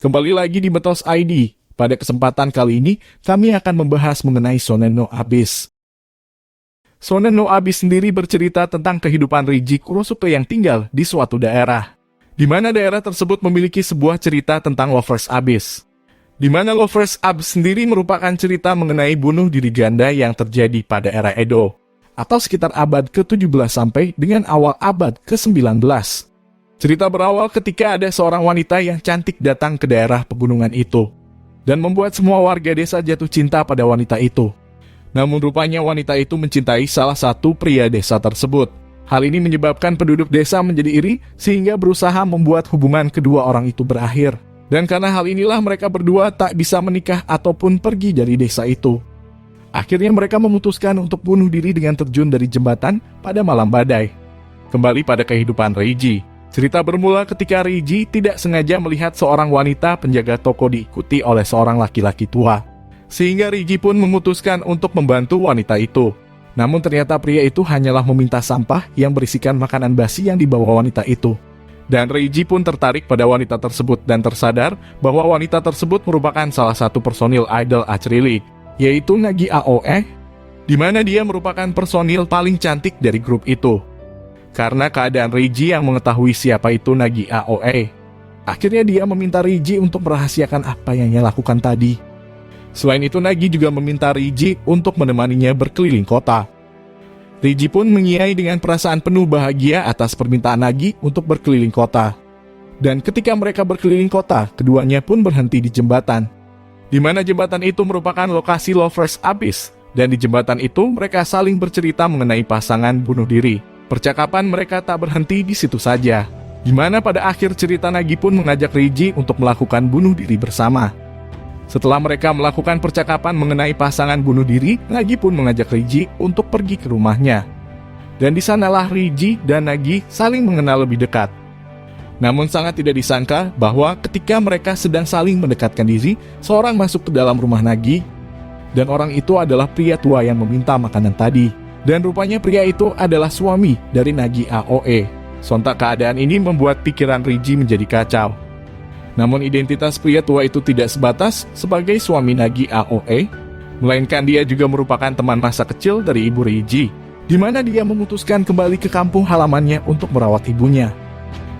Kembali lagi di Betos ID. Pada kesempatan kali ini, kami akan membahas mengenai Shonen no Abyss. Shonen no Abyss sendiri bercerita tentang kehidupan Reiji Kurosuke yang tinggal di suatu daerah, di mana daerah tersebut memiliki sebuah cerita tentang Lover's Abyss. Di mana Lover's Abyss sendiri merupakan cerita mengenai bunuh diri ganda yang terjadi pada era Edo, atau sekitar abad ke-17 sampai dengan awal abad ke-19. Cerita berawal ketika ada seorang wanita yang cantik datang ke daerah pegunungan itu, dan membuat semua warga desa jatuh cinta pada wanita itu. Namun rupanya wanita itu mencintai salah satu pria desa tersebut. Hal ini menyebabkan penduduk desa menjadi iri, sehingga berusaha membuat hubungan kedua orang itu berakhir. Dan karena hal inilah mereka berdua tak bisa menikah ataupun pergi dari desa itu. Akhirnya mereka memutuskan untuk bunuh diri dengan terjun dari jembatan pada malam badai. Kembali pada kehidupan Reiji. Cerita bermula ketika Reiji tidak sengaja melihat seorang wanita penjaga toko diikuti oleh seorang laki-laki tua. Sehingga Reiji pun memutuskan untuk membantu wanita itu. Namun ternyata pria itu hanyalah meminta sampah yang berisikan makanan basi yang dibawa wanita itu. Dan Reiji pun tertarik pada wanita tersebut dan tersadar bahwa wanita tersebut merupakan salah satu personil idol Acrylic, yaitu Nagi Aoe, di mana dia merupakan personil paling cantik dari grup itu. Karena keadaan Reiji yang mengetahui siapa itu Nagi Aoe, akhirnya dia meminta Reiji untuk merahasiakan apa yang ia lakukan tadi. Selain itu, Nagi juga meminta Reiji untuk menemaninya berkeliling kota. Reiji pun mengiyahi dengan perasaan penuh bahagia atas permintaan Nagi untuk berkeliling kota. Dan ketika mereka berkeliling kota, keduanya pun berhenti di jembatan, di mana jembatan itu merupakan lokasi Lover's Abyss, dan di jembatan itu mereka saling bercerita mengenai pasangan bunuh diri. Percakapan mereka tak berhenti di situ saja, di mana pada akhir cerita Nagi pun mengajak Reiji untuk melakukan bunuh diri bersama. Setelah mereka melakukan percakapan mengenai pasangan bunuh diri, Nagi pun mengajak Reiji untuk pergi ke rumahnya. Dan di sanalah Reiji dan Nagi saling mengenal lebih dekat. Namun sangat tidak disangka bahwa ketika mereka sedang saling mendekatkan diri, seorang masuk ke dalam rumah Nagi, dan orang itu adalah pria tua yang meminta makanan tadi. Dan rupanya pria itu adalah suami dari Nagi Aoe. Sontak keadaan ini membuat pikiran Reiji menjadi kacau. Namun identitas pria tua itu tidak sebatas sebagai suami Nagi Aoe, melainkan dia juga merupakan teman masa kecil dari ibu Reiji, di mana dia memutuskan kembali ke kampung halamannya untuk merawat ibunya.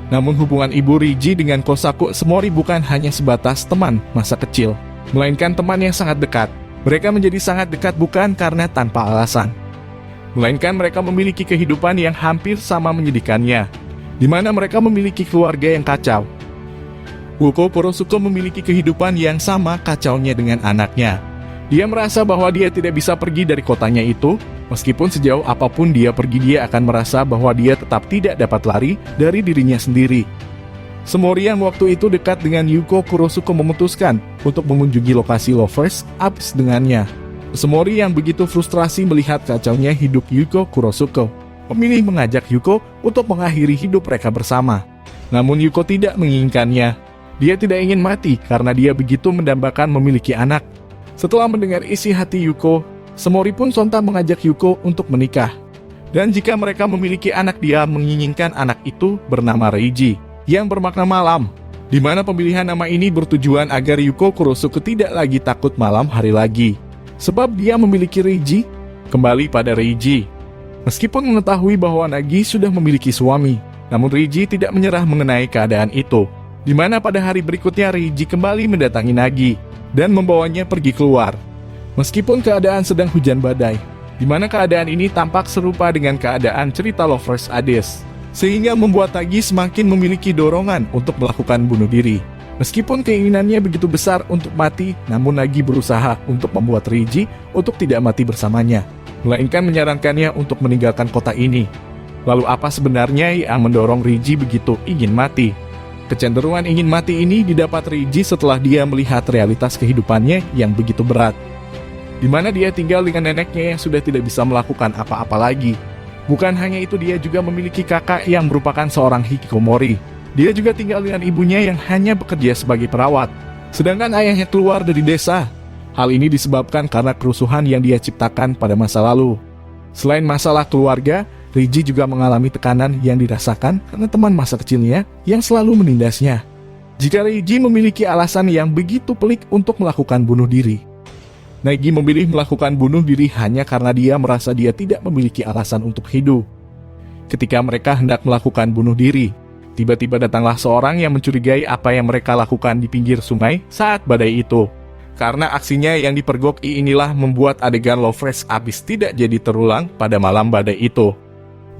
Namun hubungan ibu Reiji dengan Kosaku Semori bukan hanya sebatas teman masa kecil, melainkan teman yang sangat dekat. Mereka menjadi sangat dekat bukan karena tanpa alasan, melainkan mereka memiliki kehidupan yang hampir sama menyedihkannya, di mana mereka memiliki keluarga yang kacau. Yuko Kurosuke memiliki kehidupan yang sama kacaunya dengan anaknya. Dia merasa bahwa dia tidak bisa pergi dari kotanya itu, meskipun sejauh apapun dia pergi dia akan merasa bahwa dia tetap tidak dapat lari dari dirinya sendiri. Semori yang waktu itu dekat dengan Yuko Kurosuke memutuskan untuk mengunjungi lokasi Lover's Abyss dengannya. Semori yang begitu frustrasi melihat kacaunya hidup Yuko Kurosuke, memilih mengajak Yuko untuk mengakhiri hidup mereka bersama. Namun Yuko tidak menginginkannya. Dia tidak ingin mati karena dia begitu mendambakan memiliki anak. Setelah mendengar isi hati Yuko, Semori pun sontak mengajak Yuko untuk menikah. Dan jika mereka memiliki anak, dia menginginkan anak itu bernama Reiji, yang bermakna malam, di mana pemilihan nama ini bertujuan agar Yuko Kurosuke tidak lagi takut malam hari lagi. Sebab dia memiliki Reiji. Kembali pada Reiji. Meskipun mengetahui bahwa Nagi sudah memiliki suami, namun Reiji tidak menyerah mengenai keadaan itu, di mana pada hari berikutnya Reiji kembali mendatangi Nagi dan membawanya pergi keluar. Meskipun keadaan sedang hujan badai, di mana keadaan ini tampak serupa dengan keadaan cerita Lover's Abyss, sehingga membuat Nagi semakin memiliki dorongan untuk melakukan bunuh diri. Meskipun keinginannya begitu besar untuk mati, namun Nagi berusaha untuk membuat Reiji untuk tidak mati bersamanya, melainkan menyarankannya untuk meninggalkan kota ini. Lalu apa sebenarnya yang mendorong Reiji begitu ingin mati? Kecenderungan ingin mati ini didapat Reiji setelah dia melihat realitas kehidupannya yang begitu berat, di mana dia tinggal dengan neneknya yang sudah tidak bisa melakukan apa-apa lagi. Bukan hanya itu, dia juga memiliki kakak yang merupakan seorang hikikomori. Dia juga tinggal dengan ibunya yang hanya bekerja sebagai perawat, sedangkan ayahnya keluar dari desa. Hal ini disebabkan karena kerusuhan yang dia ciptakan pada masa lalu. Selain masalah keluarga, Reiji juga mengalami tekanan yang dirasakan karena teman masa kecilnya yang selalu menindasnya. jika Reiji memiliki alasan yang begitu pelik untuk melakukan bunuh diri. Nagi memilih melakukan bunuh diri hanya karena dia merasa dia tidak memiliki alasan untuk hidup. Ketika mereka hendak melakukan bunuh diri, tiba-tiba datanglah seorang yang mencurigai apa yang mereka lakukan di pinggir sungai saat badai itu. Karena aksinya yang dipergoki inilah membuat adegan Lovers Abyss tidak jadi terulang pada malam badai itu.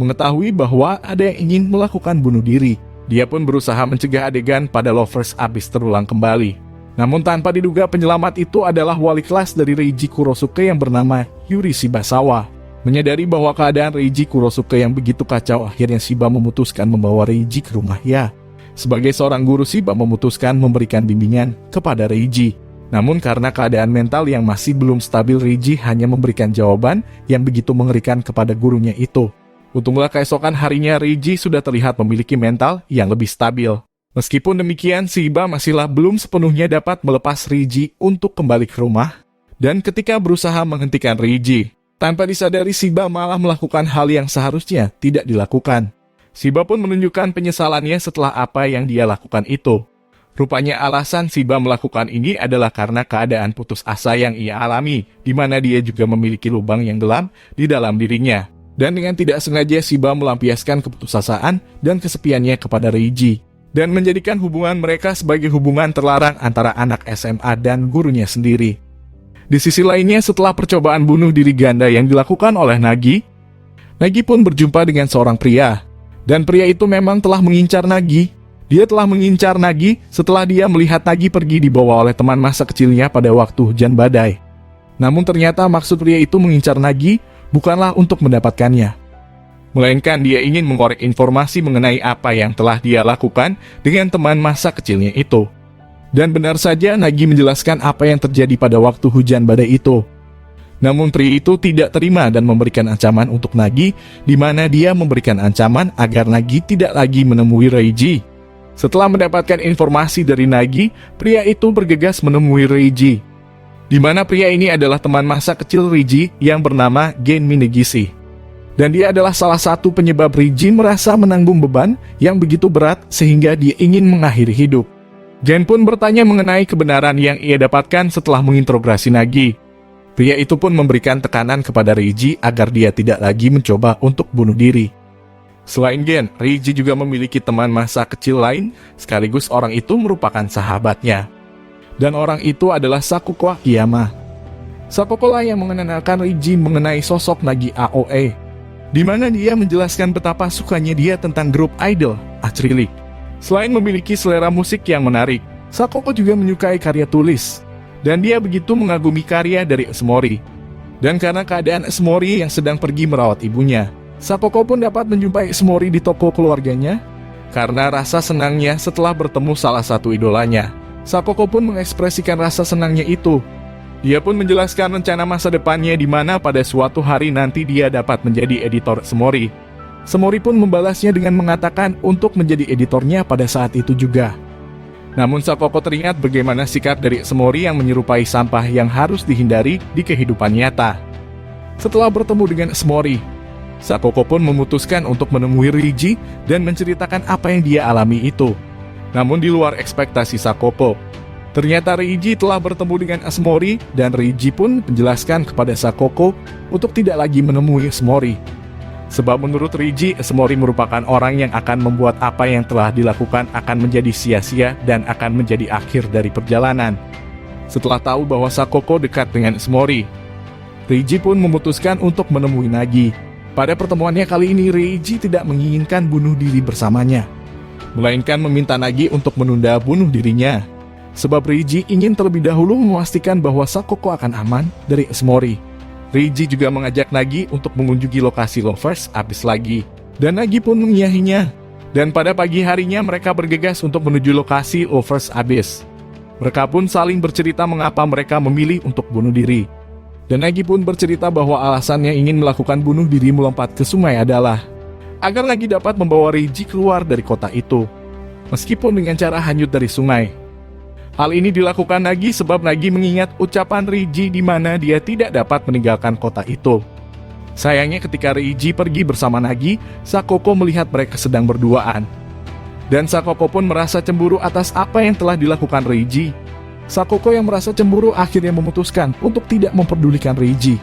Mengetahui bahwa ada yang ingin melakukan bunuh diri, dia pun berusaha mencegah adegan pada Lovers Abyss terulang kembali. Namun tanpa diduga penyelamat itu adalah wali kelas dari Reiji Kurosuke yang bernama Yuri Shibasawa. Menyadari bahwa keadaan Reiji Kurosuke yang begitu kacau, akhirnya Shiba memutuskan membawa Reiji ke rumahnya. Sebagai seorang guru, Shiba memutuskan memberikan bimbingan kepada Reiji. Namun karena keadaan mental yang masih belum stabil, Reiji hanya memberikan jawaban yang begitu mengerikan kepada gurunya itu. Untunglah keesokan harinya Reiji sudah terlihat memiliki mental yang lebih stabil. Meskipun demikian, Shiba masihlah belum sepenuhnya dapat melepas Reiji untuk kembali ke rumah. Dan ketika berusaha menghentikan Reiji, tanpa disadari Shiba malah melakukan hal yang seharusnya tidak dilakukan. Shiba pun menunjukkan penyesalannya setelah apa yang dia lakukan itu. Rupanya alasan Shiba melakukan ini adalah karena keadaan putus asa yang ia alami, di mana dia juga memiliki lubang yang dalam di dalam dirinya. Dan dengan tidak sengaja Shiba melampiaskan keputusasaan dan kesepiannya kepada Reiji, dan menjadikan hubungan mereka sebagai hubungan terlarang antara anak SMA dan gurunya sendiri. Di sisi lainnya, setelah percobaan bunuh diri ganda yang dilakukan oleh Nagi, Nagi pun berjumpa dengan seorang pria. Dan pria itu memang telah mengincar Nagi. Dia telah mengincar Nagi setelah dia melihat Nagi pergi dibawa oleh teman masa kecilnya pada waktu hujan badai. Namun ternyata maksud pria itu mengincar Nagi bukanlah untuk mendapatkannya, melainkan dia ingin mengorek informasi mengenai apa yang telah dia lakukan dengan teman masa kecilnya itu. Dan benar saja Nagi menjelaskan apa yang terjadi pada waktu hujan badai itu. Namun pria itu tidak terima dan memberikan ancaman untuk Nagi, di mana dia memberikan ancaman agar Nagi tidak lagi menemui Reiji. Setelah mendapatkan informasi dari Nagi, pria itu bergegas menemui Reiji, di mana pria ini adalah teman masa kecil Reiji yang bernama Gen Minegishi. Dan dia adalah salah satu penyebab Reiji merasa menanggung beban yang begitu berat sehingga dia ingin mengakhiri hidup. Gen pun bertanya mengenai kebenaran yang ia dapatkan setelah menginterogasi Nagi. Pria itu pun memberikan tekanan kepada Reiji agar dia tidak lagi mencoba untuk bunuh diri. Selain Gen, Reiji juga memiliki teman masa kecil lain, sekaligus orang itu merupakan sahabatnya. Dan orang itu adalah Sakuko Akiyama. Sakuko lah yang mengenalkan Reiji mengenai sosok Nagi AOE, di mana dia menjelaskan betapa sukanya dia tentang grup idol Achrilik. Selain memiliki selera musik yang menarik, Sakuko juga menyukai karya tulis, dan dia begitu mengagumi karya dari Esmori. Dan karena keadaan Esmori yang sedang pergi merawat ibunya, Sakuko pun dapat menjumpai Esmori di toko keluarganya. Karena rasa senangnya setelah bertemu salah satu idolanya, Sakuko pun mengekspresikan rasa senangnya itu. Dia pun menjelaskan rencana masa depannya di mana pada suatu hari nanti dia dapat menjadi editor Esmori. Esmori pun membalasnya dengan mengatakan untuk menjadi editornya pada saat itu juga. Namun Sakuko teringat bagaimana sikap dari Esmori yang menyerupai sampah yang harus dihindari di kehidupan nyata. Setelah bertemu dengan Esmori, Sakuko pun memutuskan untuk menemui Reiji dan menceritakan apa yang dia alami itu. Namun di luar ekspektasi Sakuko, ternyata Reiji telah bertemu dengan Esmori dan Reiji pun menjelaskan kepada Sakuko untuk tidak lagi menemui Esmori. Sebab menurut Reiji, Esmori merupakan orang yang akan membuat apa yang telah dilakukan akan menjadi sia-sia dan akan menjadi akhir dari perjalanan. Setelah tahu bahwa Sakuko dekat dengan Esmori, Reiji pun memutuskan untuk menemui Nagi. Pada pertemuannya kali ini, Reiji tidak menginginkan bunuh diri bersamanya, melainkan meminta Nagi untuk menunda bunuh dirinya. Sebab Reiji ingin terlebih dahulu memastikan bahwa Sakuko akan aman dari Esmori. Reiji juga mengajak Nagi untuk mengunjungi lokasi Lovers Abyss lagi, dan Nagi pun mengiyahinya. Dan pada pagi harinya mereka bergegas untuk menuju lokasi Lovers Abyss. Mereka pun saling bercerita mengapa mereka memilih untuk bunuh diri. Dan Nagi pun bercerita bahwa alasannya ingin melakukan bunuh diri melompat ke sungai adalah agar Nagi dapat membawa Reiji keluar dari kota itu, meskipun dengan cara hanyut dari sungai. Hal ini dilakukan Nagi sebab Nagi mengingat ucapan Reiji di mana dia tidak dapat meninggalkan kota itu. Sayangnya ketika Reiji pergi bersama Nagi, Sakuko melihat mereka sedang berduaan. Dan Sakoko pun merasa cemburu atas apa yang telah dilakukan Reiji. Sakoko yang merasa cemburu akhirnya memutuskan untuk tidak memperdulikan Reiji.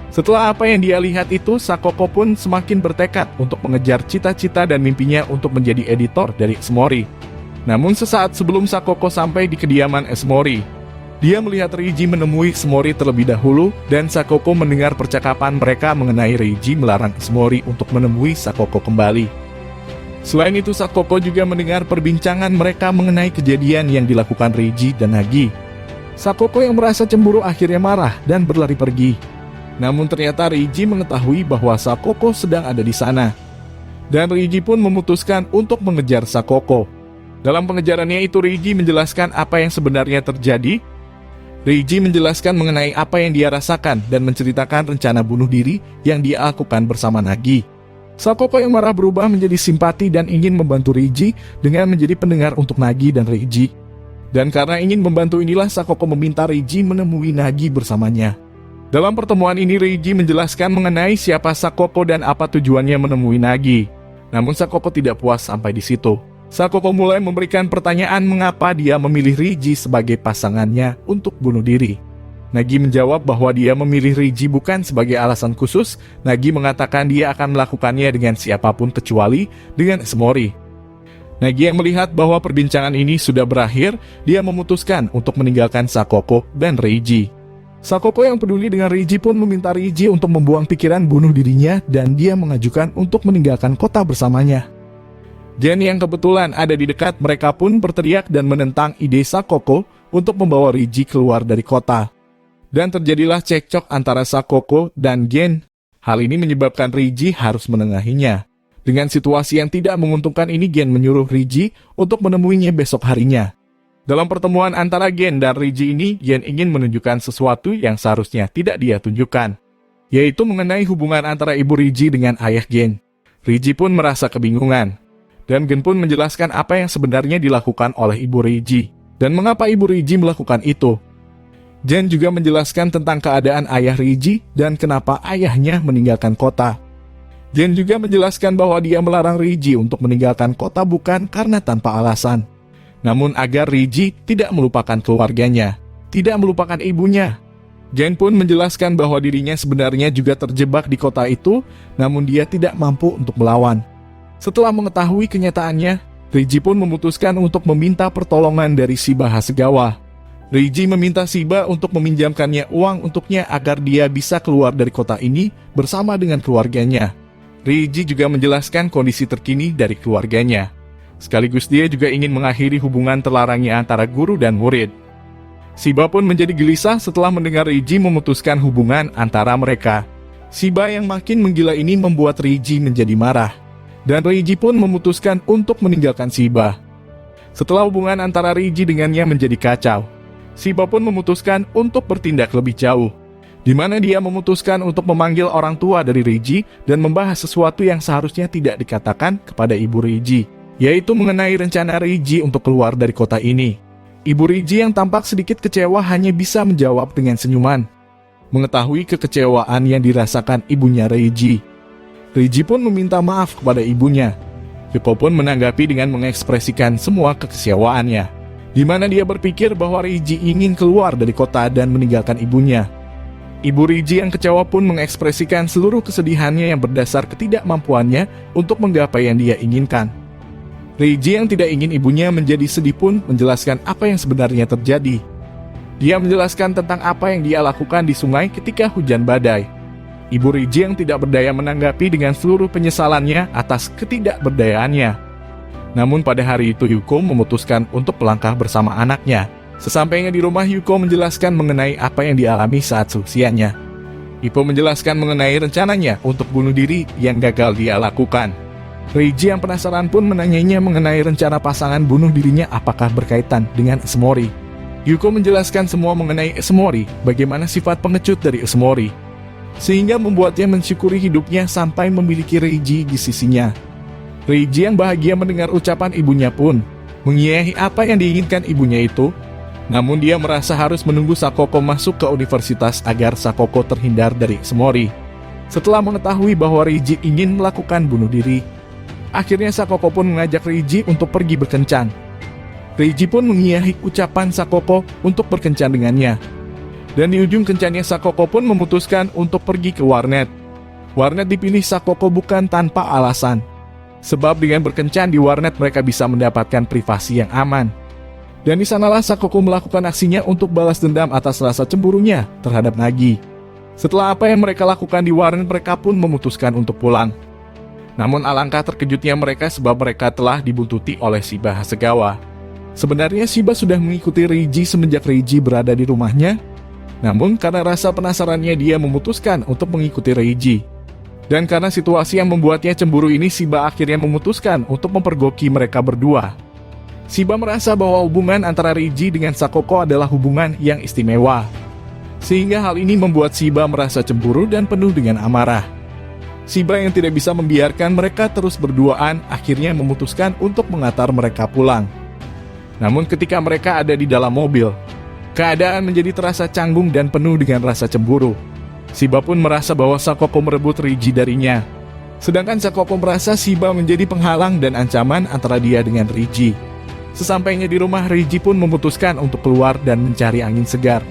Setelah apa yang dia lihat itu, Sakoko pun semakin bertekad untuk mengejar cita-cita dan mimpinya untuk menjadi editor dari Esmori. Namun sesaat sebelum Sakoko sampai di kediaman Esmori, dia melihat Reiji menemui Esmori terlebih dahulu, dan Sakoko mendengar percakapan mereka mengenai Reiji melarang Esmori untuk menemui Sakoko kembali. Selain itu, Sakoko juga mendengar perbincangan mereka mengenai kejadian yang dilakukan Reiji dan Nagi. Sakoko yang merasa cemburu akhirnya marah dan berlari pergi. Namun ternyata Reiji mengetahui bahwa Sakoko sedang ada di sana. Dan Reiji pun memutuskan untuk mengejar Sakoko. Dalam pengejarannya itu, Reiji menjelaskan apa yang sebenarnya terjadi. Reiji menjelaskan mengenai apa yang dia rasakan dan menceritakan rencana bunuh diri yang dia lakukan bersama Nagi. Sakoko yang marah berubah menjadi simpati dan ingin membantu Reiji dengan menjadi pendengar untuk Nagi dan Reiji. Dan karena ingin membantu inilah Sakoko meminta Reiji menemui Nagi bersamanya. Dalam pertemuan ini Reiji menjelaskan mengenai siapa Sakoko dan apa tujuannya menemui Nagi. Namun Sakoko tidak puas sampai di situ. Sakoko mulai memberikan pertanyaan mengapa dia memilih Reiji sebagai pasangannya untuk bunuh diri. Nagi menjawab bahwa dia memilih Reiji bukan sebagai alasan khusus. Nagi mengatakan dia akan melakukannya dengan siapapun kecuali dengan Esmori. Nagi yang melihat bahwa perbincangan ini sudah berakhir, dia memutuskan untuk meninggalkan Sakoko dan Reiji. Sakoko yang peduli dengan Reiji pun meminta Reiji untuk membuang pikiran bunuh dirinya dan dia mengajukan untuk meninggalkan kota bersamanya. Gen yang kebetulan ada di dekat mereka pun berteriak dan menentang ide Sakoko untuk membawa Reiji keluar dari kota. Dan terjadilah cekcok antara Sakoko dan Gen. Hal ini menyebabkan Reiji harus menengahinya. Dengan situasi yang tidak menguntungkan ini, Gen menyuruh Reiji untuk menemuinya besok harinya. Dalam pertemuan antara Gen dan Reiji ini, Gen ingin menunjukkan sesuatu yang seharusnya tidak dia tunjukkan, yaitu mengenai hubungan antara ibu Reiji dengan ayah Gen. Reiji pun merasa kebingungan. Dan Gen pun menjelaskan apa yang sebenarnya dilakukan oleh ibu Reiji dan mengapa ibu Reiji melakukan itu. Gen juga menjelaskan tentang keadaan ayah Reiji dan kenapa ayahnya meninggalkan kota. Gen juga menjelaskan bahwa dia melarang Reiji untuk meninggalkan kota bukan karena tanpa alasan, namun agar Reiji tidak melupakan keluarganya, tidak melupakan ibunya. Gen pun menjelaskan bahwa dirinya sebenarnya juga terjebak di kota itu, namun dia tidak mampu untuk melawan. Setelah mengetahui kenyataannya, Reiji pun memutuskan untuk meminta pertolongan dari Shiba Hasegawa. Reiji meminta Shiba untuk meminjamkannya uang untuknya agar dia bisa keluar dari kota ini bersama dengan keluarganya. Reiji juga menjelaskan kondisi terkini dari keluarganya. Sekaligus dia juga ingin mengakhiri hubungan terlarangnya antara guru dan murid. Shiba pun menjadi gelisah setelah mendengar Reiji memutuskan hubungan antara mereka. Shiba yang makin menggila ini membuat Reiji menjadi marah. Dan Reiji pun memutuskan untuk meninggalkan Shiba. Setelah hubungan antara Reiji dengannya menjadi kacau, Shiba pun memutuskan untuk bertindak lebih jauh, di mana dia memutuskan untuk memanggil orang tua dari Reiji dan membahas sesuatu yang seharusnya tidak dikatakan kepada ibu Reiji, yaitu mengenai rencana Reiji untuk keluar dari kota ini. Ibu Reiji yang tampak sedikit kecewa hanya bisa menjawab dengan senyuman. Mengetahui kekecewaan yang dirasakan ibunya Reiji, Reiji pun meminta maaf kepada ibunya. Yuko pun menanggapi dengan mengekspresikan semua kekecewaannya, di mana dia berpikir bahwa Reiji ingin keluar dari kota dan meninggalkan ibunya. Ibu Reiji yang kecewa pun mengekspresikan seluruh kesedihannya yang berdasar ketidakmampuannya untuk menggapai yang dia inginkan. Reiji yang tidak ingin ibunya menjadi sedih pun menjelaskan apa yang sebenarnya terjadi. Dia menjelaskan tentang apa yang dia lakukan di sungai ketika hujan badai. Ibu Reiji yang tidak berdaya menanggapi dengan seluruh penyesalannya atas ketidakberdayaannya. Namun pada hari itu Yuko memutuskan untuk melangkah bersama anaknya. Sesampainya di rumah, Yuko menjelaskan mengenai apa yang dialami saat seusianya. Ippo menjelaskan mengenai rencananya untuk bunuh diri yang gagal dia lakukan. Reiji yang penasaran pun menanyainya mengenai rencana pasangan bunuh dirinya apakah berkaitan dengan Esmori. Yuko menjelaskan semua mengenai Esmori, bagaimana sifat pengecut dari Esmori, sehingga membuatnya mensyukuri hidupnya sampai memiliki Reiji di sisinya. Reiji yang bahagia mendengar ucapan ibunya pun mengiyahi apa yang diinginkan ibunya itu. Namun dia merasa harus menunggu Sakoko masuk ke universitas agar Sakoko terhindar dari Esmori. Setelah mengetahui bahwa Reiji ingin melakukan bunuh diri, Akhirnya Sakoko pun mengajak Reiji untuk pergi berkencan. Reiji pun mengiyahi ucapan Sakoko untuk berkencan dengannya. Dan di ujung kencannya Sakoko pun memutuskan untuk pergi ke warnet. Warnet dipilih Sakoko bukan tanpa alasan. Sebab dengan berkencan di warnet mereka bisa mendapatkan privasi yang aman. Dan di sanalah Sakoko melakukan aksinya untuk balas dendam atas rasa cemburunya terhadap Nagi. Setelah apa yang mereka lakukan di warnet, mereka pun memutuskan untuk pulang. Namun alangkah terkejutnya mereka sebab mereka telah dibuntuti oleh Shiba Hasegawa. Sebenarnya Shiba sudah mengikuti Reiji semenjak Reiji berada di rumahnya. Namun karena rasa penasarannya dia memutuskan untuk mengikuti Reiji. Dan karena situasi yang membuatnya cemburu ini, Shiba akhirnya memutuskan untuk mempergoki mereka berdua. Shiba merasa bahwa hubungan antara Reiji dengan Sakoko adalah hubungan yang istimewa. Sehingga hal ini membuat Shiba merasa cemburu dan penuh dengan amarah. Shiba yang tidak bisa membiarkan mereka terus berduaan akhirnya memutuskan untuk mengantar mereka pulang. Namun ketika mereka ada di dalam mobil, keadaan menjadi terasa canggung dan penuh dengan rasa cemburu. Shiba pun merasa bahwa Sakoko merebut Reiji darinya. Sedangkan Sakoko merasa Shiba menjadi penghalang dan ancaman antara dia dengan Reiji. Sesampainya di rumah, Reiji pun memutuskan untuk keluar dan mencari angin segar.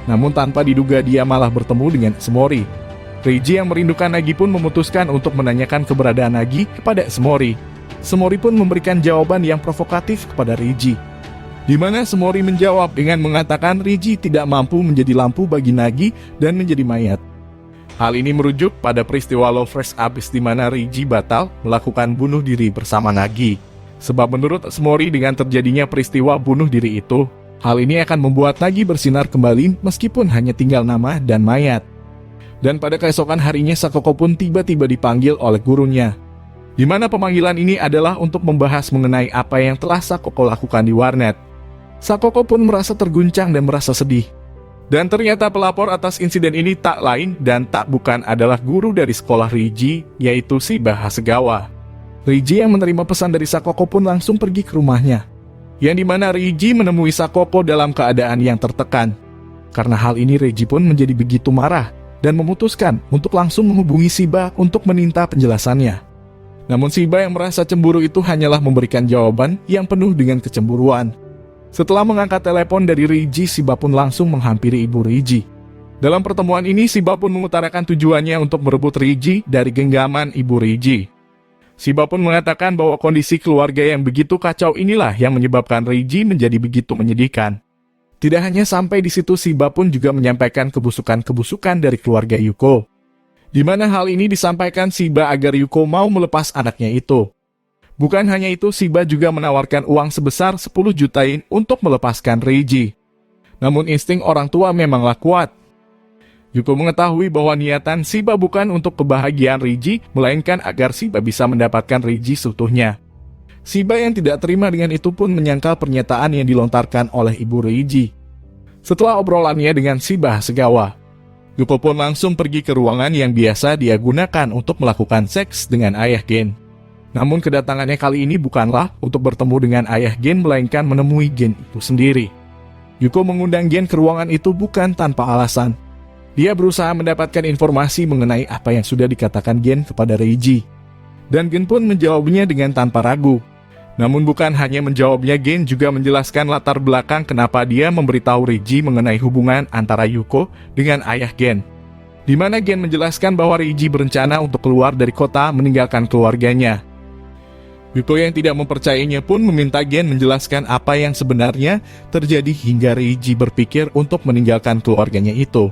Namun tanpa diduga dia malah bertemu dengan Sumori. Reiji yang merindukan Nagi pun memutuskan untuk menanyakan keberadaan Nagi kepada Sumori. Sumori pun memberikan jawaban yang provokatif kepada Reiji, di mana Sumori menjawab dengan mengatakan Reiji tidak mampu menjadi lampu bagi Nagi dan menjadi mayat. Hal ini merujuk pada peristiwa Lovers Abyss di mana Reiji batal melakukan bunuh diri bersama Nagi. Sebab menurut Sumori dengan terjadinya peristiwa bunuh diri itu, hal ini akan membuat Nagi bersinar kembali meskipun hanya tinggal nama dan mayat. Dan pada keesokan harinya Sakoko pun tiba-tiba dipanggil oleh gurunya, di mana pemanggilan ini adalah untuk membahas mengenai apa yang telah Sakoko lakukan di warnet. Sakoko pun merasa terguncang dan merasa sedih. Dan ternyata pelapor atas insiden ini tak lain dan tak bukan adalah guru dari sekolah Reiji, yaitu Shiba Hasegawa. Reiji yang menerima pesan dari Sakoko pun langsung pergi ke rumahnya, yang dimana Reiji menemui Sakoko dalam keadaan yang tertekan. Karena hal ini Reiji pun menjadi begitu marah dan memutuskan untuk langsung menghubungi Shiba untuk meminta penjelasannya. Namun Shiba yang merasa cemburu itu hanyalah memberikan jawaban yang penuh dengan kecemburuan. Setelah mengangkat telepon dari Reiji, Shiba pun langsung menghampiri ibu Reiji. Dalam pertemuan ini, Shiba pun mengutarakan tujuannya untuk merebut Reiji dari genggaman ibu Reiji. Shiba pun mengatakan bahwa kondisi keluarga yang begitu kacau inilah yang menyebabkan Reiji menjadi begitu menyedihkan. Tidak hanya sampai di situ, Shiba pun juga menyampaikan kebusukan-kebusukan dari keluarga Yuko, di mana hal ini disampaikan Shiba agar Yuko mau melepas anaknya itu. Bukan hanya itu, Shiba juga menawarkan uang sebesar 10 juta yen untuk melepaskan Reiji. Namun insting orang tua memanglah kuat. Yuko mengetahui bahwa niatan Shiba bukan untuk kebahagiaan Reiji, melainkan agar Shiba bisa mendapatkan Reiji seutuhnya. Shiba yang tidak terima dengan itu pun menyangkal pernyataan yang dilontarkan oleh ibu Reiji. Setelah obrolannya dengan Shiba Hasegawa, Yuko pun langsung pergi ke ruangan yang biasa dia gunakan untuk melakukan seks dengan ayah Gen. Namun kedatangannya kali ini bukanlah untuk bertemu dengan ayah Gen, melainkan menemui Gen itu sendiri. Yuko mengundang Gen ke ruangan itu bukan tanpa alasan. Dia berusaha mendapatkan informasi mengenai apa yang sudah dikatakan Gen kepada Reiji. Dan Gen pun menjawabnya dengan tanpa ragu. Namun bukan hanya menjawabnya, Gen juga menjelaskan latar belakang kenapa dia memberitahu Reiji mengenai hubungan antara Yuko dengan ayah Gen. Di mana Gen menjelaskan bahwa Reiji berencana untuk keluar dari kota meninggalkan keluarganya. Yuko yang tidak mempercayainya pun meminta Gen menjelaskan apa yang sebenarnya terjadi hingga Reiji berpikir untuk meninggalkan keluarganya itu.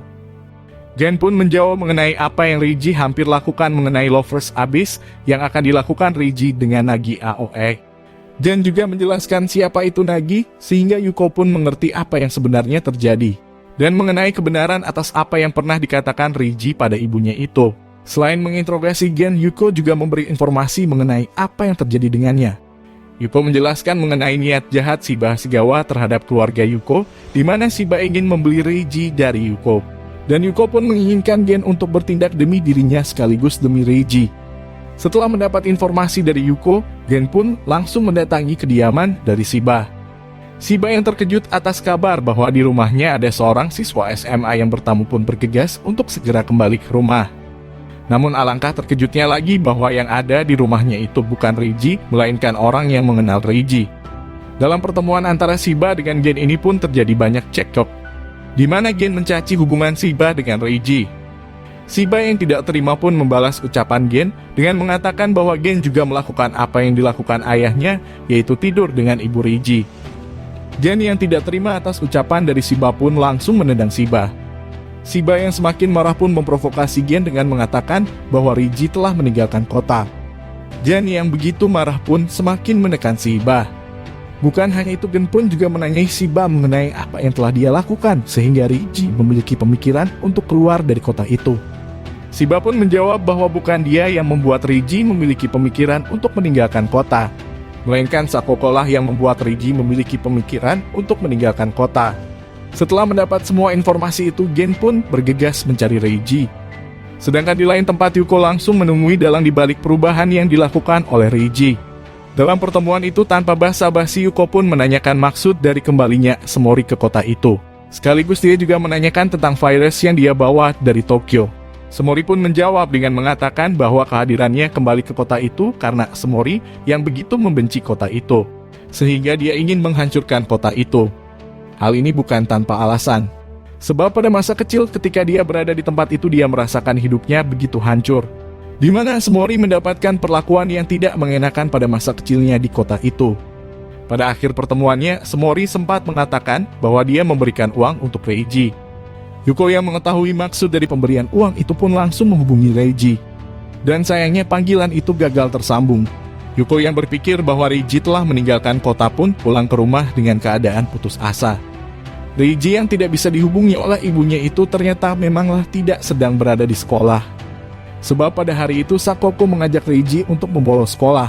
Gen pun menjawab mengenai apa yang Reiji hampir lakukan mengenai Lovers Abyss yang akan dilakukan Reiji dengan Nagi Aoe. Gen juga menjelaskan siapa itu Nagi, sehingga Yuko pun mengerti apa yang sebenarnya terjadi. Dan mengenai kebenaran atas apa yang pernah dikatakan Reiji pada ibunya itu. Selain menginterogasi Gen, Yuko juga memberi informasi mengenai apa yang terjadi dengannya. Yuko menjelaskan mengenai niat jahat Shiba Hasegawa terhadap keluarga Yuko, di mana Shiba ingin membeli Reiji dari Yuko. Dan Yuko pun menginginkan Gen untuk bertindak demi dirinya sekaligus demi Reiji. Setelah mendapat informasi dari Yuko, Gen pun langsung mendatangi kediaman dari Shiba. Shiba yang terkejut atas kabar bahwa di rumahnya ada seorang siswa SMA yang bertamu pun bergegas untuk segera kembali ke rumah. Namun alangkah terkejutnya lagi bahwa yang ada di rumahnya itu bukan Reiji, melainkan orang yang mengenal Reiji. Dalam pertemuan antara Shiba dengan Gen ini pun terjadi banyak cekcok, di mana Gen mencaci hubungan Shiba dengan Reiji. Shiba yang tidak terima pun membalas ucapan Gen dengan mengatakan bahwa Gen juga melakukan apa yang dilakukan ayahnya, yaitu tidur dengan ibu Reiji. Gen yang tidak terima atas ucapan dari Shiba pun langsung menendang Shiba. Shiba yang semakin marah pun memprovokasi Gen dengan mengatakan bahwa Reiji telah meninggalkan kota. Gen yang begitu marah pun semakin menekan Shiba. Bukan hanya itu, Gen pun juga menanyai Shiba mengenai apa yang telah dia lakukan sehingga Reiji memiliki pemikiran untuk keluar dari kota itu. Shiba pun menjawab bahwa bukan dia yang membuat Reiji memiliki pemikiran untuk meninggalkan kota, melainkan Sakoko lah yang membuat Reiji memiliki pemikiran untuk meninggalkan kota. Setelah mendapat semua informasi itu, Gen pun bergegas mencari Reiji. Sedangkan di lain tempat, Yuko langsung menemui Dalang di balik perubahan yang dilakukan oleh Reiji. Dalam pertemuan itu, tanpa basa-basi, Yuko pun menanyakan maksud dari kembalinya Semori ke kota itu. Sekaligus dia juga menanyakan tentang virus yang dia bawa dari Tokyo. Semori pun menjawab dengan mengatakan bahwa kehadirannya kembali ke kota itu karena Semori yang begitu membenci kota itu, sehingga dia ingin menghancurkan kota itu. Hal ini bukan tanpa alasan, sebab pada masa kecil ketika dia berada di tempat itu dia merasakan hidupnya begitu hancur, di mana Semori mendapatkan perlakuan yang tidak mengenakan pada masa kecilnya di kota itu. Pada akhir pertemuannya, Semori sempat mengatakan bahwa dia memberikan uang untuk Reiji. Yuko yang mengetahui maksud dari pemberian uang itu pun langsung menghubungi Reiji. Dan sayangnya panggilan itu gagal tersambung. Yuko yang berpikir bahwa Reiji telah meninggalkan kota pun pulang ke rumah dengan keadaan putus asa. Reiji yang tidak bisa dihubungi oleh ibunya itu ternyata memanglah tidak sedang berada di sekolah. Sebab pada hari itu Sakoko mengajak Reiji untuk membolos sekolah.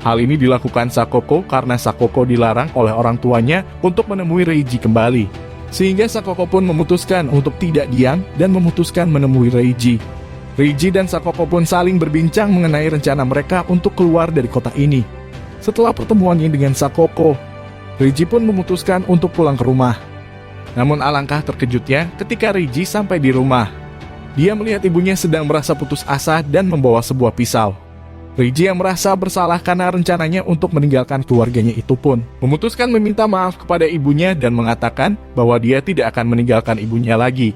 Hal ini dilakukan Sakoko karena Sakoko dilarang oleh orang tuanya untuk menemui Reiji kembali. Sehingga Sakoko pun memutuskan untuk tidak diam dan memutuskan menemui Reiji. Reiji dan Sakoko pun saling berbincang mengenai rencana mereka untuk keluar dari kota ini. Setelah pertemuannya dengan Sakoko, Reiji pun memutuskan untuk pulang ke rumah. Namun alangkah terkejutnya ketika Reiji sampai di rumah. Dia melihat ibunya sedang merasa putus asa dan membawa sebuah pisau. Reiji yang merasa bersalah karena rencananya untuk meninggalkan keluarganya itu pun memutuskan meminta maaf kepada ibunya dan mengatakan bahwa dia tidak akan meninggalkan ibunya lagi.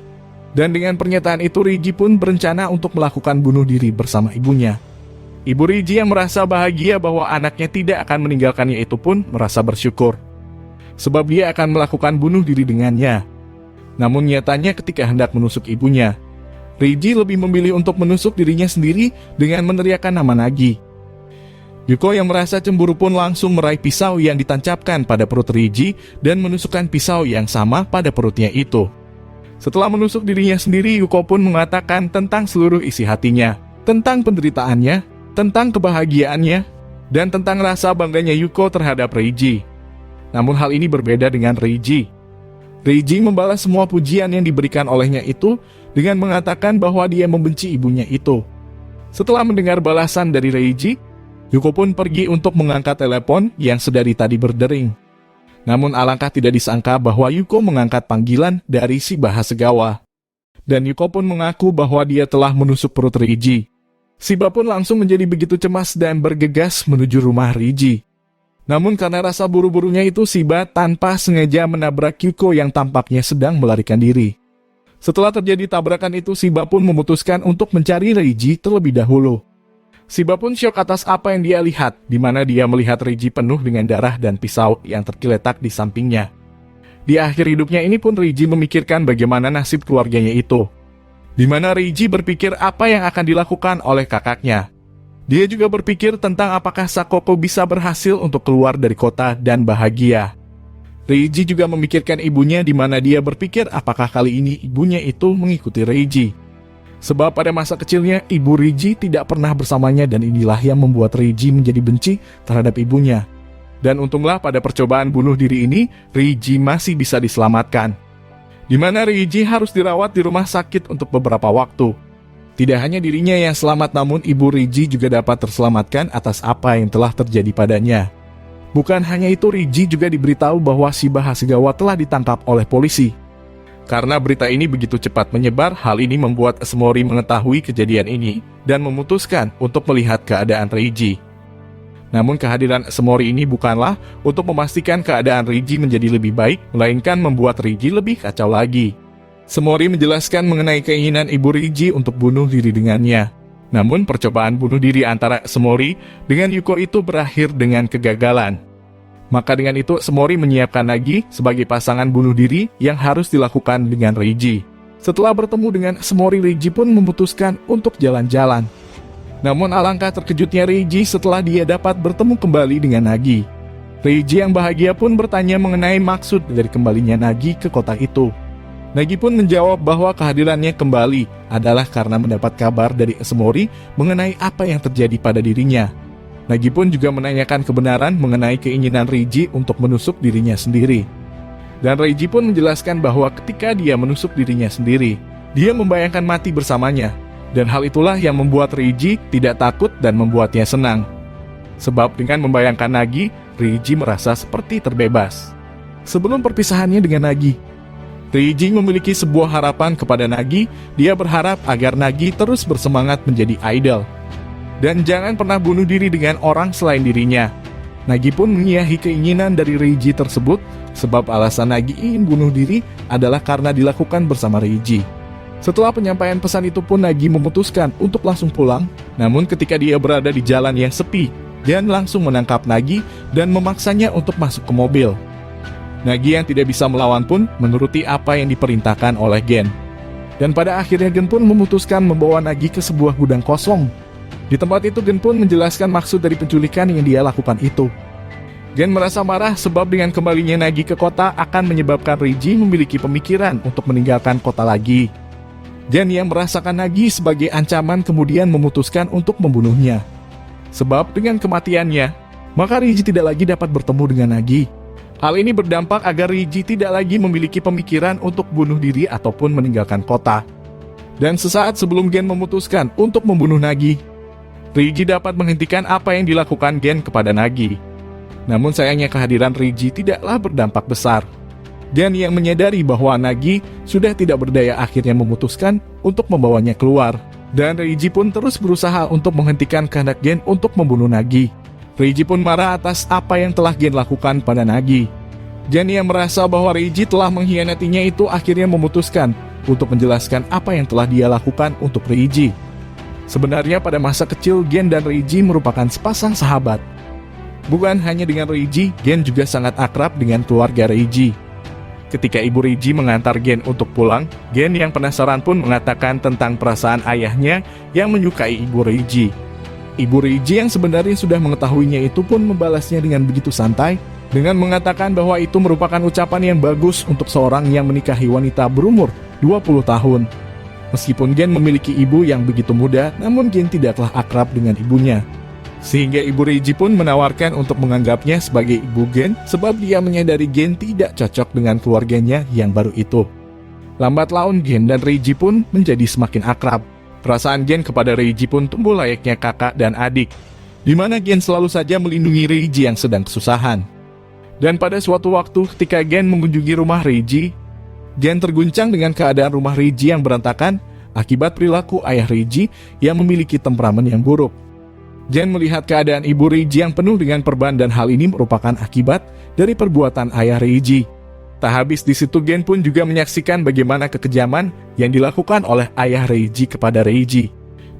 Dan dengan pernyataan itu Reiji pun berencana untuk melakukan bunuh diri bersama ibunya. Ibu Reiji yang merasa bahagia bahwa anaknya tidak akan meninggalkannya itu pun merasa bersyukur, sebab dia akan melakukan bunuh diri dengannya. Namun nyatanya ketika hendak menusuk ibunya, Reiji lebih memilih untuk menusuk dirinya sendiri dengan meneriakkan nama Nagi. Yuko yang merasa cemburu pun langsung meraih pisau yang ditancapkan pada perut Reiji dan menusukkan pisau yang sama pada perutnya itu. Setelah menusuk dirinya sendiri, Yuko pun mengatakan tentang seluruh isi hatinya, tentang penderitaannya, tentang kebahagiaannya, dan tentang rasa bangganya Yuko terhadap Reiji. Namun hal ini berbeda dengan Reiji. Reiji membalas semua pujian yang diberikan olehnya itu dengan mengatakan bahwa dia membenci ibunya itu. Setelah mendengar balasan dari Reiji, Yuko pun pergi untuk mengangkat telepon yang sedari tadi berdering. Namun alangkah tidak disangka bahwa Yuko mengangkat panggilan dari Shiba Hasegawa. Dan Yuko pun mengaku bahwa dia telah menusuk perut Reiji. Shiba pun langsung menjadi begitu cemas dan bergegas menuju rumah Reiji. Namun karena rasa buru-burunya itu, Shiba tanpa sengaja menabrak Yuko yang tampaknya sedang melarikan diri. Setelah terjadi tabrakan itu, Shiba pun memutuskan untuk mencari Reiji terlebih dahulu. Shiba pun syok atas apa yang dia lihat, di mana dia melihat Reiji penuh dengan darah dan pisau yang tergeletak di sampingnya. Di akhir hidupnya ini pun Reiji memikirkan bagaimana nasib keluarganya itu, di mana Reiji berpikir apa yang akan dilakukan oleh kakaknya. Dia juga berpikir tentang apakah Sakoko bisa berhasil untuk keluar dari kota dan bahagia. Reiji juga memikirkan ibunya, di mana dia berpikir apakah kali ini ibunya itu mengikuti Reiji. Sebab pada masa kecilnya, ibu Reiji tidak pernah bersamanya dan inilah yang membuat Reiji menjadi benci terhadap ibunya. Dan untunglah pada percobaan bunuh diri ini, Reiji masih bisa diselamatkan. Di mana Reiji harus dirawat di rumah sakit untuk beberapa waktu. Tidak hanya dirinya yang selamat, namun ibu Reiji juga dapat terselamatkan atas apa yang telah terjadi padanya. Bukan hanya itu, Reiji juga diberitahu bahwa Shiba Hasegawa telah ditangkap oleh polisi. Karena berita ini begitu cepat menyebar, hal ini membuat Asmori mengetahui kejadian ini dan memutuskan untuk melihat keadaan Reiji. Namun kehadiran Asmori ini bukanlah untuk memastikan keadaan Reiji menjadi lebih baik, melainkan membuat Reiji lebih kacau lagi. Asmori menjelaskan mengenai keinginan ibu Reiji untuk bunuh diri dengannya. Namun percobaan bunuh diri antara Asmori dengan Yuko itu berakhir dengan kegagalan. Maka dengan itu Asmori menyiapkan Nagi sebagai pasangan bunuh diri yang harus dilakukan dengan Reiji. Setelah bertemu dengan Asmori, Reiji pun memutuskan untuk jalan-jalan. Namun alangkah terkejutnya Reiji setelah dia dapat bertemu kembali dengan Nagi. Reiji yang bahagia pun bertanya mengenai maksud dari kembalinya Nagi ke kota itu. Nagi pun menjawab bahwa kehadirannya kembali adalah karena mendapat kabar dari Asmori mengenai apa yang terjadi pada dirinya. Nagi pun juga menanyakan kebenaran mengenai keinginan Reiji untuk menusuk dirinya sendiri. Dan Reiji pun menjelaskan bahwa ketika dia menusuk dirinya sendiri, dia membayangkan mati bersamanya. Dan hal itulah yang membuat Reiji tidak takut dan membuatnya senang. Sebab dengan membayangkan Nagi, Reiji merasa seperti terbebas. Sebelum perpisahannya dengan Nagi, Reiji memiliki sebuah harapan kepada Nagi. Dia berharap agar Nagi terus bersemangat menjadi idol. Dan jangan pernah bunuh diri dengan orang selain dirinya. Nagi pun mengiyahi keinginan dari Reiji tersebut, sebab alasan Nagi ingin bunuh diri adalah karena dilakukan bersama Reiji. Setelah penyampaian pesan itu pun Nagi memutuskan untuk langsung pulang, namun ketika dia berada di jalan yang sepi, Gen langsung menangkap Nagi dan memaksanya untuk masuk ke mobil. Nagi yang tidak bisa melawan pun menuruti apa yang diperintahkan oleh Gen. Dan pada akhirnya Gen pun memutuskan membawa Nagi ke sebuah gudang kosong. Di tempat itu Gen pun menjelaskan maksud dari penculikan yang dia lakukan itu. Gen merasa marah sebab dengan kembalinya Nagi ke kota akan menyebabkan Reiji memiliki pemikiran untuk meninggalkan kota lagi. Gen yang merasakan Nagi sebagai ancaman kemudian memutuskan untuk membunuhnya. Sebab dengan kematiannya, maka Reiji tidak lagi dapat bertemu dengan Nagi. Hal ini berdampak agar Reiji tidak lagi memiliki pemikiran untuk bunuh diri ataupun meninggalkan kota. Dan sesaat sebelum Gen memutuskan untuk membunuh Nagi, Reiji dapat menghentikan apa yang dilakukan Gen kepada Nagi. Namun sayangnya kehadiran Reiji tidaklah berdampak besar. Gen yang menyadari bahwa Nagi sudah tidak berdaya akhirnya memutuskan untuk membawanya keluar. Dan Reiji pun terus berusaha untuk menghentikan kehendak Gen untuk membunuh Nagi. Reiji pun marah atas apa yang telah Gen lakukan pada Nagi. Gen yang merasa bahwa Reiji telah mengkhianatinya itu akhirnya memutuskan untuk menjelaskan apa yang telah dia lakukan untuk Reiji. Sebenarnya pada masa kecil Gen dan Reiji merupakan sepasang sahabat. Bukan hanya dengan Reiji, Gen juga sangat akrab dengan keluarga Reiji. Ketika ibu Reiji mengantar Gen untuk pulang, Gen yang penasaran pun mengatakan tentang perasaan ayahnya yang menyukai ibu Reiji. Ibu Reiji yang sebenarnya sudah mengetahuinya itu pun membalasnya dengan begitu santai, dengan mengatakan bahwa itu merupakan ucapan yang bagus untuk seorang yang menikahi wanita berumur 20 tahun. Meskipun Gen memiliki ibu yang begitu muda, namun Gen tidaklah akrab dengan ibunya. Sehingga ibu Reiji pun menawarkan untuk menganggapnya sebagai ibu Gen, sebab dia menyadari Gen tidak cocok dengan keluarganya yang baru itu. Lambat laun Gen dan Reiji pun menjadi semakin akrab. Perasaan Gen kepada Reiji pun tumbuh layaknya kakak dan adik, di mana Gen selalu saja melindungi Reiji yang sedang kesusahan. Dan pada suatu waktu ketika Gen mengunjungi rumah Reiji, Gen terguncang dengan keadaan rumah Reiji yang berantakan akibat perilaku ayah Reiji yang memiliki temperamen yang buruk. Gen melihat keadaan ibu Reiji yang penuh dengan perban dan hal ini merupakan akibat dari perbuatan ayah Reiji. Tak habis di situ Gen pun juga menyaksikan bagaimana kekejaman yang dilakukan oleh ayah Reiji kepada Reiji.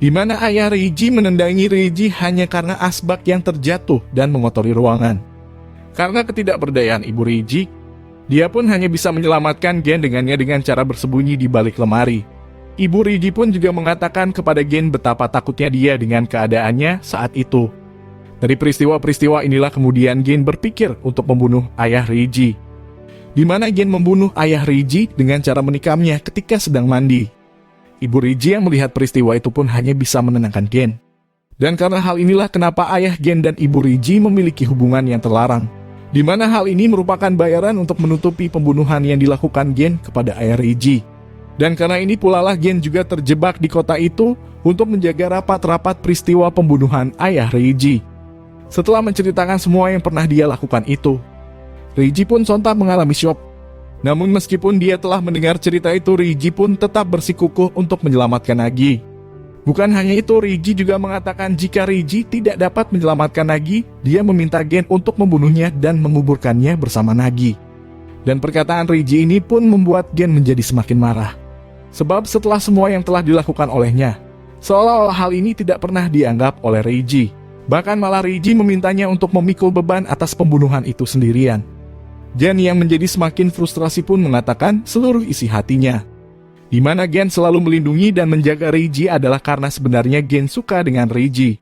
Di mana ayah Reiji menendangi Reiji hanya karena asbak yang terjatuh dan mengotori ruangan. Karena ketidakberdayaan ibu Reiji, dia pun hanya bisa menyelamatkan Gen dengan cara bersembunyi di balik lemari. Ibu Reiji pun juga mengatakan kepada Gen betapa takutnya dia dengan keadaannya saat itu. Dari peristiwa-peristiwa inilah kemudian Gen berpikir untuk membunuh ayah Reiji. Di mana Gen membunuh ayah Reiji dengan cara menikamnya ketika sedang mandi. Ibu Reiji yang melihat peristiwa itu pun hanya bisa menenangkan Gen. Dan karena hal inilah kenapa ayah Gen dan ibu Reiji memiliki hubungan yang terlarang. Di mana hal ini merupakan bayaran untuk menutupi pembunuhan yang dilakukan Gen kepada ayah Reiji. Dan karena ini pula lah Gen juga terjebak di kota itu untuk menjaga rapat-rapat peristiwa pembunuhan ayah Reiji. Setelah menceritakan semua yang pernah dia lakukan itu, Reiji pun sontak mengalami syok. Namun meskipun dia telah mendengar cerita itu, Reiji pun tetap bersikukuh untuk menyelamatkan Nagi. Bukan hanya itu, Reiji juga mengatakan jika Reiji tidak dapat menyelamatkan Nagi, dia meminta Gen untuk membunuhnya dan menguburkannya bersama Nagi. Dan perkataan Reiji ini pun membuat Gen menjadi semakin marah. Sebab setelah semua yang telah dilakukan olehnya, seolah-olah hal ini tidak pernah dianggap oleh Reiji. Bahkan malah Reiji memintanya untuk memikul beban atas pembunuhan itu sendirian. Gen yang menjadi semakin frustrasi pun mengatakan seluruh isi hatinya, di mana Gen selalu melindungi dan menjaga Reiji adalah karena sebenarnya Gen suka dengan Reiji.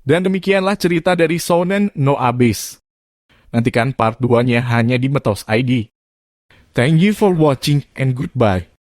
Dan demikianlah cerita dari Shounen no Abyss. Nantikan part 2-nya hanya di Metos ID. Thank you for watching and goodbye.